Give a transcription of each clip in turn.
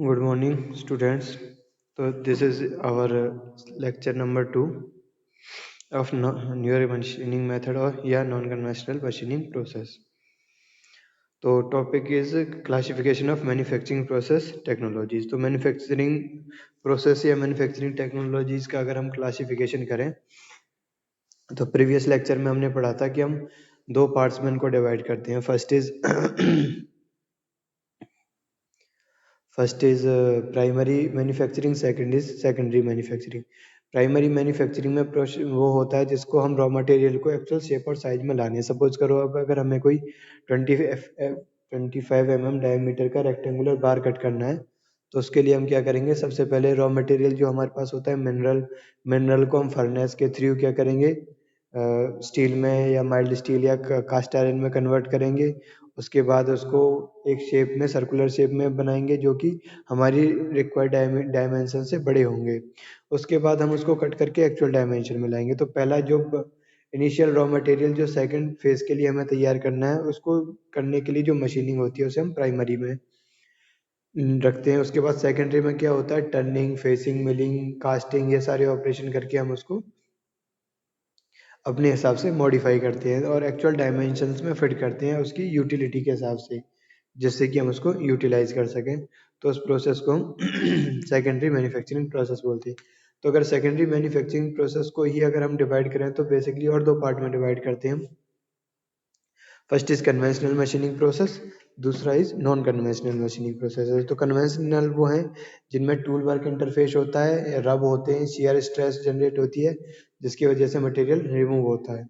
Good morning, students. So this is our lecture number 2 of neural machining method or non-conventional machining process. तो topic is classification of manufacturing process technologies. तो manufacturing process या manufacturing technologies का अगर हम classification करें तो previous lecture में हमने पढ़ा था कि हम दो parts में इनको divide करते हैं. First is primary manufacturing, second is secondary manufacturing. Primary manufacturing में वो होता है जिसको हम रॉ मटेरियल को एक्चुअल शेप और साइज में लाने. सपोज करो अब अगर हमें कोई 25 mm डायमीटर का रेक्टेंगुलर बार कट करना है तो उसके लिए हम क्या करेंगे. सबसे पहले रॉ मटेरियल जो हमारे पास होता है मिनरल को हम फर्नेस के थ्रू क्या करेंगे, स्टील में या माइल्ड स्टील या कास्ट आयरन में कन्वर्ट करेंगे. उसके बाद उसको एक शेप में, सर्कुलर शेप में बनाएंगे जो कि हमारी रिक्वायर्ड डायमेंशन से बड़े होंगे. उसके बाद हम उसको कट करके एक्चुअल डायमेंशन में लाएंगे. तो पहला जो इनिशियल रॉ मटेरियल जो सेकंड फेज के लिए हमें तैयार करना है उसको करने के लिए जो मशीनिंग होती है उसे हम प्राइमरी में रखते हैं. उसके बाद सेकेंडरी में क्या होता है, टर्निंग, फेसिंग, मिलिंग, कास्टिंग, ये सारे ऑपरेशन करके हम उसको अपने हिसाब से मॉडिफाई करते हैं और एक्चुअल डायमेंशंस में फिट करते हैं उसकी यूटिलिटी के हिसाब से, जिससे कि हम उसको यूटिलाइज कर सकें. तो उस प्रोसेस को हम सेकेंडरी मैन्युफैक्चरिंग प्रोसेस बोलते हैं. तो अगर सेकेंडरी मैन्युफैक्चरिंग प्रोसेस को ही अगर हम डिवाइड करें तो बेसिकली और दो पार्ट में डिवाइड करते हैं. First is conventional machining process, दूसरा is non conventional machining process. तो कन्वेंशनल वो हैं जिनमें टूल वर्क इंटरफेस होता है, रब होते हैं, शियर स्ट्रेस जनरेट होती है जिसकी वजह से मटेरियल रिमूव होता है.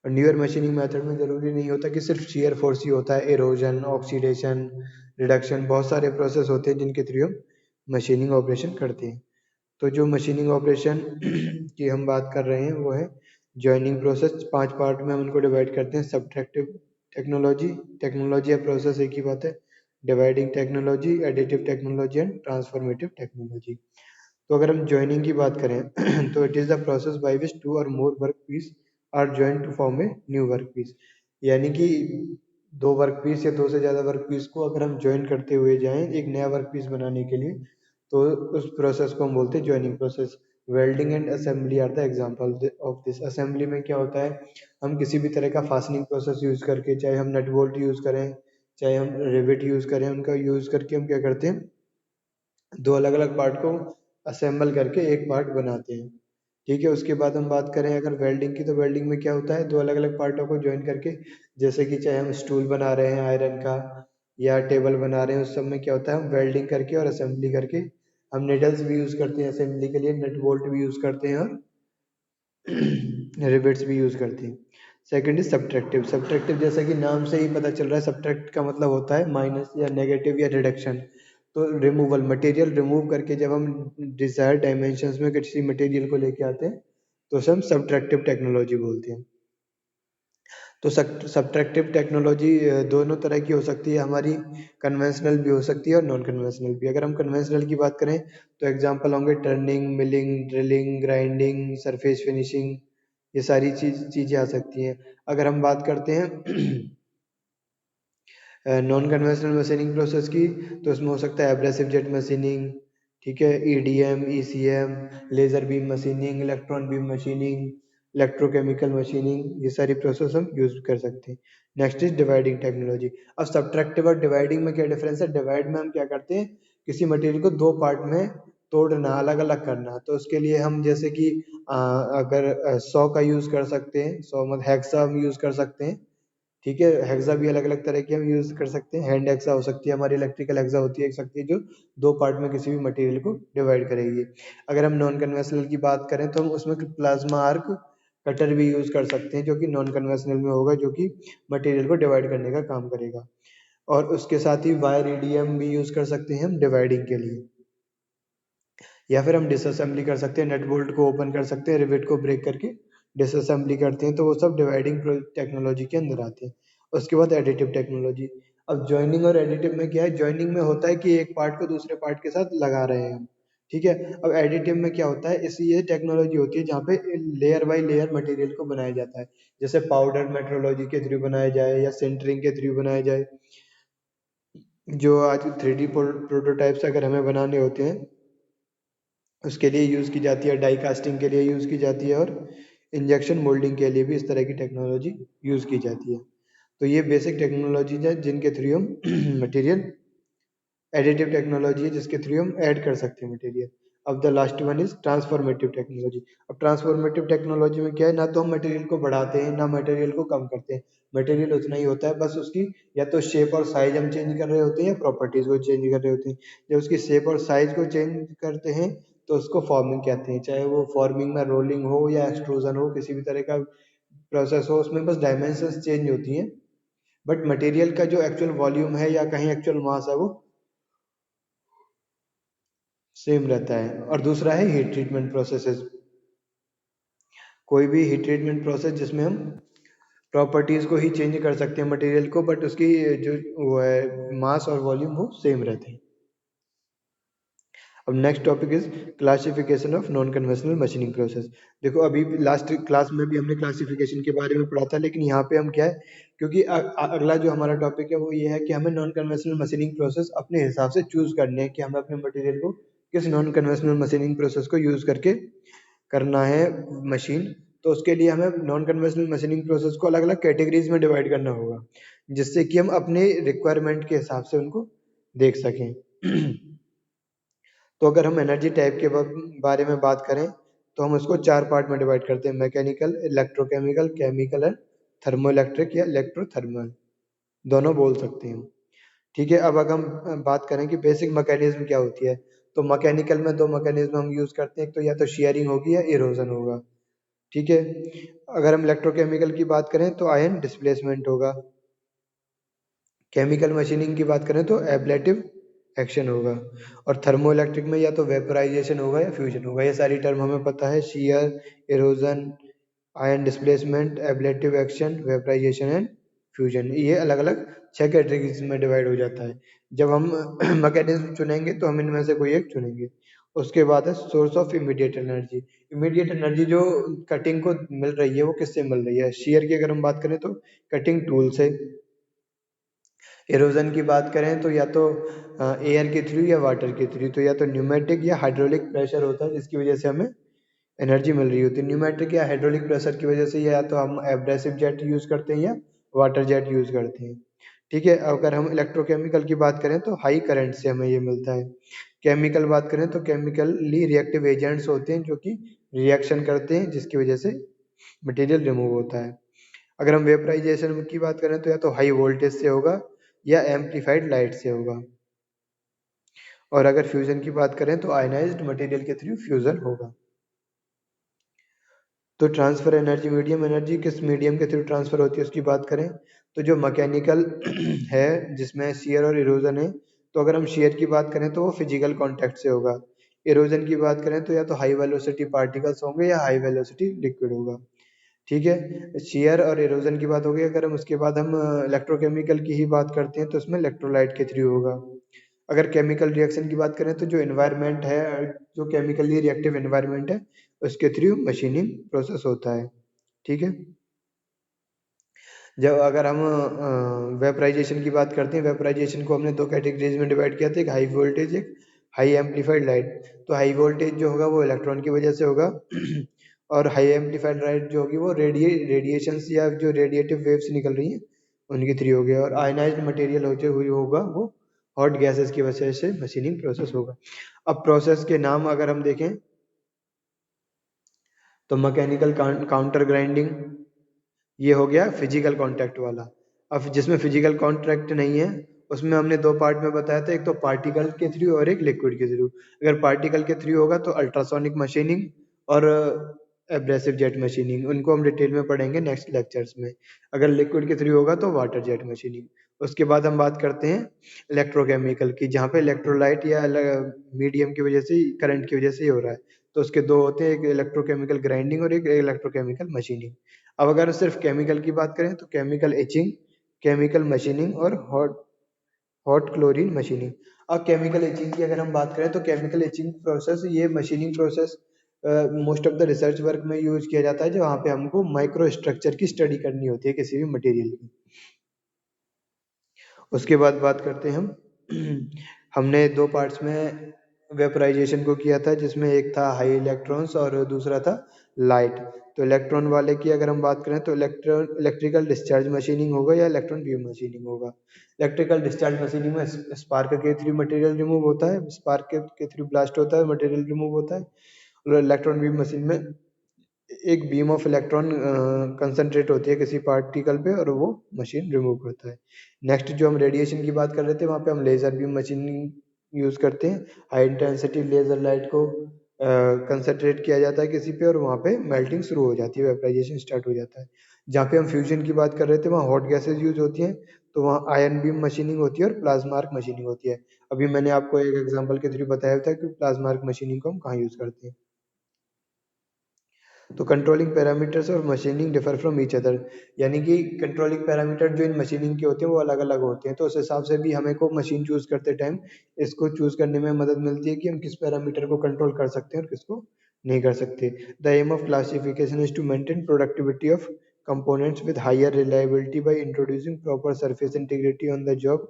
और न्यूअर मशीनिंग मेथड में जरूरी नहीं होता कि सिर्फ शियर फोर्स ही होता है, एरोजन, ऑक्सीडेशन, रिडक्शन, बहुत सारे प्रोसेस होते हैं जिनके थ्रू हम मशीनिंग ऑपरेशन करते हैं. तो जो मशीनिंग ऑपरेशन की हम बात कर रहे हैं वो है जॉइनिंग प्रोसेस. 5 पार्ट में हम उनको डिवाइड करते हैं. सब्ट्रैक्टिव टेक्नोलॉजी, टेक्नोलॉजी या प्रोसेस एक ही बात है. Dividing technology, additive technology and transformative technology. तो अगर हम जॉइनिंग की बात करें तो it is the process by which 2 और more work piece are joined to form a new work piece. यानी कि दो वर्क पीस या दो से ज्यादा वर्क पीस को अगर हम ज्वाइन करते हुए जाएं एक नया वर्क पीस बनाने के लिए तो उस प्रोसेस को हम बोलते हैं joining process. Welding and assembly are the example of this. Assembly में क्या होता है, हम किसी भी तरह का फास्टनिंग प्रोसेस यूज करके, चाहे हम नट बोल्ट यूज करें, चाहे हम रिवेट यूज करें, उनका यूज करके हम क्या करते हैं, दो अलग अलग पार्ट को असेंबल करके एक पार्ट बनाते हैं. ठीक है. उसके बाद हम बात करें अगर वेल्डिंग की, तो वेल्डिंग में क्या होता है, दो अलग अलग पार्टों को ज्वाइन करके, जैसे कि चाहे हम स्टूल बना रहे हैं आयरन का या टेबल बना रहे हैं, उस सब में क्या होता है, हम वेल्डिंग करके और असेंबली करके, हम निडल्स भी यूज करते हैं असेंबली के लिए, नट बोल्ट भी यूज करते हैं और रिवेट्स भी यूज करते हैं. Second is subtractive. सब्ट्रैक्टिव जैसा कि नाम से ही पता चल रहा है, सब्ट्रैक्ट का मतलब होता है माइनस या नेगेटिव या रिडक्शन. तो रिमूवल, मटेरियल रिमूव करके जब हम डिजायर्ड डायमेंशंस में किसी मटेरियल को लेके आते हैं तो उसे हम सब्ट्रैक्टिव टेक्नोलॉजी बोलते हैं. तो सब्ट्रैक्टिव टेक्नोलॉजी दोनों तरह की हो सकती है हमारी, कन्वेंशनल भी हो सकती है और नॉन कन्वेंशनल भी. अगर हम कन्वेंशनल की बात करें तो एग्जांपल होंगे turning, milling, drilling, grinding, surface finishing, ये सारी चीजें आ सकती हैं. अगर हम बात करते हैं नॉन कन्वेंशनल मशीनिंग प्रोसेस की तो इसमें हो सकता है एब्रेसिव जेट मशीनिंग, ठीक है, EDM, ECM, laser beam machining, electron beam machining, electrochemical machining, ये सारी प्रोसेस हम यूज कर सकते हैं. Next is dividing technology. अब सब्ट्रैक्टिव और डिवाइडिंग में क्या डिफरेंस है. डिवाइड में हम क्या करते हैं, किसी मटेरियल को दो पार्ट में तोड़ना, अलग अलग करना. तो उसके लिए हम जैसे कि अगर 100 का यूज कर सकते हैं, 100 मतलब हेक्सा हम यूज कर सकते हैं. ठीक है. हेक्सा भी अलग अलग तरह की हम यूज कर सकते हैं. हैंड हेक्सा हो सकती है हमारी, इलेक्ट्रिकल हेक्सा होती है, एक सकती है जो दो पार्ट में किसी भी मटेरियल को डिवाइड करेगी. अगर हम नॉन कन्वेंशनल की बात करें तो हम उसमें प्लाज्मा आर्क कटर भी यूज कर सकते हैं जो कि नॉन कन्वेंशनल में होगा, जो कि मटेरियल को डिवाइड करने का काम करेगा. और उसके साथ ही वायर ईडीएम भी यूज कर सकते हैं हम डिवाइडिंग के लिए, या फिर हम डिसअसेंबली कर सकते हैं, नट बोल्ट को ओपन कर सकते हैं, रिवेट को ब्रेक करके डिसअसेंबली करते हैं. तो वो सब डिवाइडिंग टेक्नोलॉजी के अंदर आते हैं. उसके बाद एडिटिव टेक्नोलॉजी. अब ज्वाइनिंग और एडिटिव में क्या है, ज्वाइनिंग में होता है कि एक पार्ट को दूसरे पार्ट के साथ लगा रहे हैं हम. ठीक है. अब एडिटिव में क्या होता है, इसी ये टेक्नोलॉजी होती है जहाँ पे लेयर बाय लेयर मटेरियल को बनाया जाता है, जैसे पाउडर मेट्रोलॉजी के थ्रू बनाया जाए या सिंटरिंग के थ्रू बनाया जाए. जो आज 3D प्रोटोटाइप्स अगर हमें बनाने होते हैं, उसके लिए यूज़ की जाती है, डाई कास्टिंग के लिए यूज़ की जाती है, और इंजेक्शन मोल्डिंग के लिए भी इस तरह की टेक्नोलॉजी यूज़ की जाती है। तो ये बेसिक टेक्नोलॉजीज हैं जिनके थ्रू हम मटेरियल, एडिटिव टेक्नोलॉजी है जिसके थ्रू हम ऐड कर सकते हैं मटेरियल। अब the last one is transformative technology. अब ट्रांसफॉर्मेटिव टेक्नोलॉजी में क्या है, ना तो हम मटेरियल को बढ़ाते हैं ना मटेरियल को कम करते हैं, मटेरियल उतना ही होता है, बस उसकी या तो शेप और साइज हम चेंज कर रहे होते हैं या प्रॉपर्टीज को चेंज कर रहे होते हैं। जब उसकी शेप और साइज को चेंज करते हैं तो उसको फॉर्मिंग कहते हैं, चाहे वो फॉर्मिंग में रोलिंग हो या एक्सट्रूजन हो, किसी भी तरह का प्रोसेस हो, उसमें बस डायमेंशंस चेंज होती हैं, बट मटेरियल का जो एक्चुअल वॉल्यूम है या कहीं एक्चुअल मास है वो सेम रहता है। और दूसरा है हीट ट्रीटमेंट प्रोसेसेस। कोई भी हीट ट्रीटमेंट प्रोसेस जिसमें हम प्रॉपर्टीज को ही चेंज कर सकते हैं मटेरियल को, बट उसकी जो वो है मास और वॉल्यूम वो सेम रहते हैं। अब next topic is classification of non conventional machining process. देखो अभी लास्ट क्लास में भी हमने क्लासिफिकेशन के बारे में पढ़ा था, लेकिन यहाँ पे हम क्या है, क्योंकि अगला जो हमारा टॉपिक है वो ये है कि हमें नॉन कन्वेंशनल मशीनिंग प्रोसेस अपने हिसाब से चूज करने हैं कि हमें अपने मटेरियल को किस नॉन कन्वेंशनल मशीनिंग प्रोसेस को यूज करके करना है मशीन। तो उसके लिए हमें नॉन कन्वेंशनल मशीनिंग प्रोसेस को अलग अलग कैटेगरीज में डिवाइड करना होगा, जिससे कि हम अपने रिक्वायरमेंट के हिसाब से उनको देख सकें। तो अगर हम एनर्जी टाइप के बारे में बात करें तो हम उसको 4 पार्ट में डिवाइड करते हैं: mechanical, electrochemical, chemical and thermo electric या इलेक्ट्रोथर्मल, दोनों बोल सकते हैं। ठीक है, अब अगर हम बात करें कि बेसिक मैकेनिज्म क्या होती है, तो मैकेनिकल में 2 मैकेनिज्म हम यूज करते हैं, एक तो या तो शेयरिंग होगी या इरोजन होगा। ठीक है, अगर हम इलेक्ट्रोकेमिकल की बात करें तो आयन डिस्प्लेसमेंट होगा। केमिकल मशीनिंग की बात करें तो एब्लेटिव एक्शन होगा। और थर्मो इलेक्ट्रिक में या तो वेपराइजेशन होगा या फ्यूजन होगा। ये सारी टर्म हमें पता है: shear, erosion, ion displacement, ablative action, vaporisation and fusion. ये अलग अलग 6 कैटेगरीज में डिवाइड हो जाता है। जब हम मैकेनिज्म चुनेंगे तो हम इनमें से कोई एक चुनेंगे। उसके बाद है source of immediate energy. Immediate energy जो कटिंग को मिल रही है वो किससे मिल रही है? शियर की अगर हम बात करें तो कटिंग टूल से। इरोजन की बात करें तो या तो एयर के थ्रू या वाटर के थ्रू, तो या तो न्यूमेटिक या हाइड्रोलिक प्रेशर होता है जिसकी वजह से हमें एनर्जी मिल रही होती है। न्यूमेटिक या हाइड्रोलिक प्रेशर की वजह से या तो हम एब्रेसिव जेट यूज करते हैं या वाटर जेट यूज करते हैं। ठीक है, अगर हम इलेक्ट्रोकेमिकल की बात करें तो हाई करंट से हमें ये मिलता है। केमिकल बात करें तो केमिकली रिएक्टिव एजेंट्स होते हैं जो कि रिएक्शन करते हैं जिसकी वजह से मटेरियल रिमूव होता है। अगर हम वेपराइजेशन की बात करें तो या तो हाई वोल्टेज से होगा या एम्पलीफाइड लाइट से होगा। और अगर फ्यूजन की बात करें तो आयनाइज्ड मटेरियल के थ्रू फ्यूजन होगा। तो ट्रांसफर एनर्जी, मीडियम एनर्जी किस मीडियम के थ्रू ट्रांसफर होती है उसकी बात करें तो जो मैकेनिकल है जिसमें शियर और इरोजन है, तो अगर हम शियर की बात करें तो वो फिजिकल कांटेक्ट से होगा। इरोजन की बात करें तो या तो हाई वेलोसिटी पार्टिकल्स होंगे या हाई वेलोसिटी लिक्विड होगा। ठीक है, शियर और इरोजन की बात हो गई। अगर हम उसके बाद हम इलेक्ट्रोकेमिकल की ही बात करते हैं तो उसमें इलेक्ट्रोलाइट के थ्रू होगा। अगर केमिकल रिएक्शन की बात करें तो जो एनवायरनमेंट है, जो केमिकली रिएक्टिव एनवायरनमेंट है, उसके थ्रू मशीनिंग प्रोसेस होता है। ठीक है, जब अगर हम वेपराइजेशन की बात करते हैं, वेपराइजेशन को हमने 2 कैटेगरीज में डिवाइड किया था, एक हाई वोल्टेज, एक हाई एम्पलीफाइड लाइट। तो हाई वोल्टेज जो होगा वो इलेक्ट्रॉन की वजह से होगा और हाई एम्पलीफाइड लाइट जो होगी वो रेडिएशन या जो रेडिएटिव वेव्स निकल रही हैं उनके थ्रू हो गया। और आयनाइज्ड मटेरियल होते हुए होगा वो हॉट गैसेस की वजह से मशीनिंग प्रोसेस होगा। अब प्रोसेस के नाम अगर हम देखें तो मैकेनिकल काउंटर ग्राइंडिंग, ये हो गया फिजिकल कांटेक्ट वाला। अब जिसमें फिजिकल कांटेक्ट नहीं है उसमें हमने 2 पार्ट में बताया था, एक तो पार्टिकल के थ्रू और एक लिक्विड के थ्रू। अगर पार्टिकल के थ्रू होगा तो अल्ट्रासोनिक मशीनिंग और एब्रेसिव जेट मशीनिंग, उनको हम डिटेल में पढ़ेंगे नेक्स्ट लेक्चर्स में। अगर लिक्विड के थ्रू होगा तो वाटर जेट मशीनिंग। उसके बाद हम बात करते हैं इलेक्ट्रोकेमिकल की, जहाँ पे इलेक्ट्रोलाइट या मीडियम की वजह से, करंट की वजह से ही हो रहा है। तो उसके 2 होते हैं, एक इलेक्ट्रोकेमिकल ग्राइंडिंग और एक इलेक्ट्रोकेमिकल मशीनिंग। अब अगर सिर्फ केमिकल की बात करें तो केमिकल एचिंग, केमिकल मशीनिंग और हॉट हॉट क्लोरीन मशीनिंग। अब केमिकल एचिंग की अगर हम बात करें तो केमिकल एचिंग प्रोसेस, ये machining process most of the research work में यूज किया जाता है, जहाँ पे हमको माइक्रो स्ट्रक्चर की स्टडी करनी होती है किसी भी मटेरियल की। उसके बाद बात करते हैं हम हमने दो पार्ट्स में वेपराइजेशन को किया था, जिसमें एक था हाई इलेक्ट्रॉन्स और दूसरा था लाइट। तो इलेक्ट्रॉन वाले की अगर हम बात करें तो इलेक्ट्रिकल डिस्चार्ज मशीनिंग होगा या इलेक्ट्रॉन बीम मशीनिंग होगा। इलेक्ट्रिकल डिस्चार्ज मशीनिंग में स्पार्क के थ्रू मटेरियल रिमूव होता है, स्पार्क के थ्रू ब्लास्ट होता है, मटेरियल रिमूव होता है। और इलेक्ट्रॉन बीम मशीन में एक बीम ऑफ इलेक्ट्रॉन कंसंट्रेट होती है किसी पार्टिकल पे और वो मशीन रिमूव करता है। नेक्स्ट जो हम रेडिएशन की बात कर रहे थे, वहाँ पे हम लेजर बीम मशीनिंग यूज करते हैं। हाई इंटेंसिटी लेजर लाइट को कंसंट्रेट किया जाता है किसी पे और वहाँ पे मेल्टिंग शुरू हो जाती है, वेपराइजेशन स्टार्ट हो जाता है। जहाँ पे हम फ्यूजन की बात कर रहे थे, वहाँ हॉट गैसेज यूज होती हैं, तो वहाँ आयन बीम मशीनिंग होती है और प्लाज्मा आर्क मशीनिंग होती है। अभी मैंने आपको एक एग्जांपल के थ्रू बताया था कि प्लाज्मा आर्क मशीनिंग को हम कहाँ यूज करते हैं। तो कंट्रोलिंग पैरामीटर्स और machining differ from each other, यानी कि कंट्रोलिंग पैरामीटर जो इन मशीनिंग के होते हैं वो अलग अलग होते हैं। तो उस हिसाब से भी हमें को मशीन चूज करते टाइम इसको चूज करने में मदद मिलती है कि हम किस पैरामीटर को कंट्रोल कर सकते हैं और किसको नहीं कर सकते। The aim of classification is to maintain productivity of components with higher reliability by introducing proper surface integrity on the job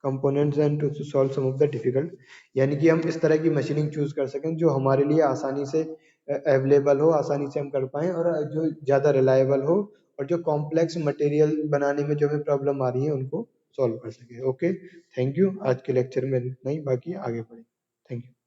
components and to solve some of the difficult, यानी कि हम इस तरह की मशीनिंग चूज कर सकें जो हमारे लिए आसानी से अवेलेबल हो, आसानी से हम कर पाएँ और जो ज़्यादा रिलायबल हो और जो कॉम्प्लेक्स मटेरियल बनाने में जो हमें प्रॉब्लम आ रही है उनको सॉल्व कर सके। Okay, thank you. आज के लेक्चर में इतना ही, बाकी आगे पढ़ें। Thank you.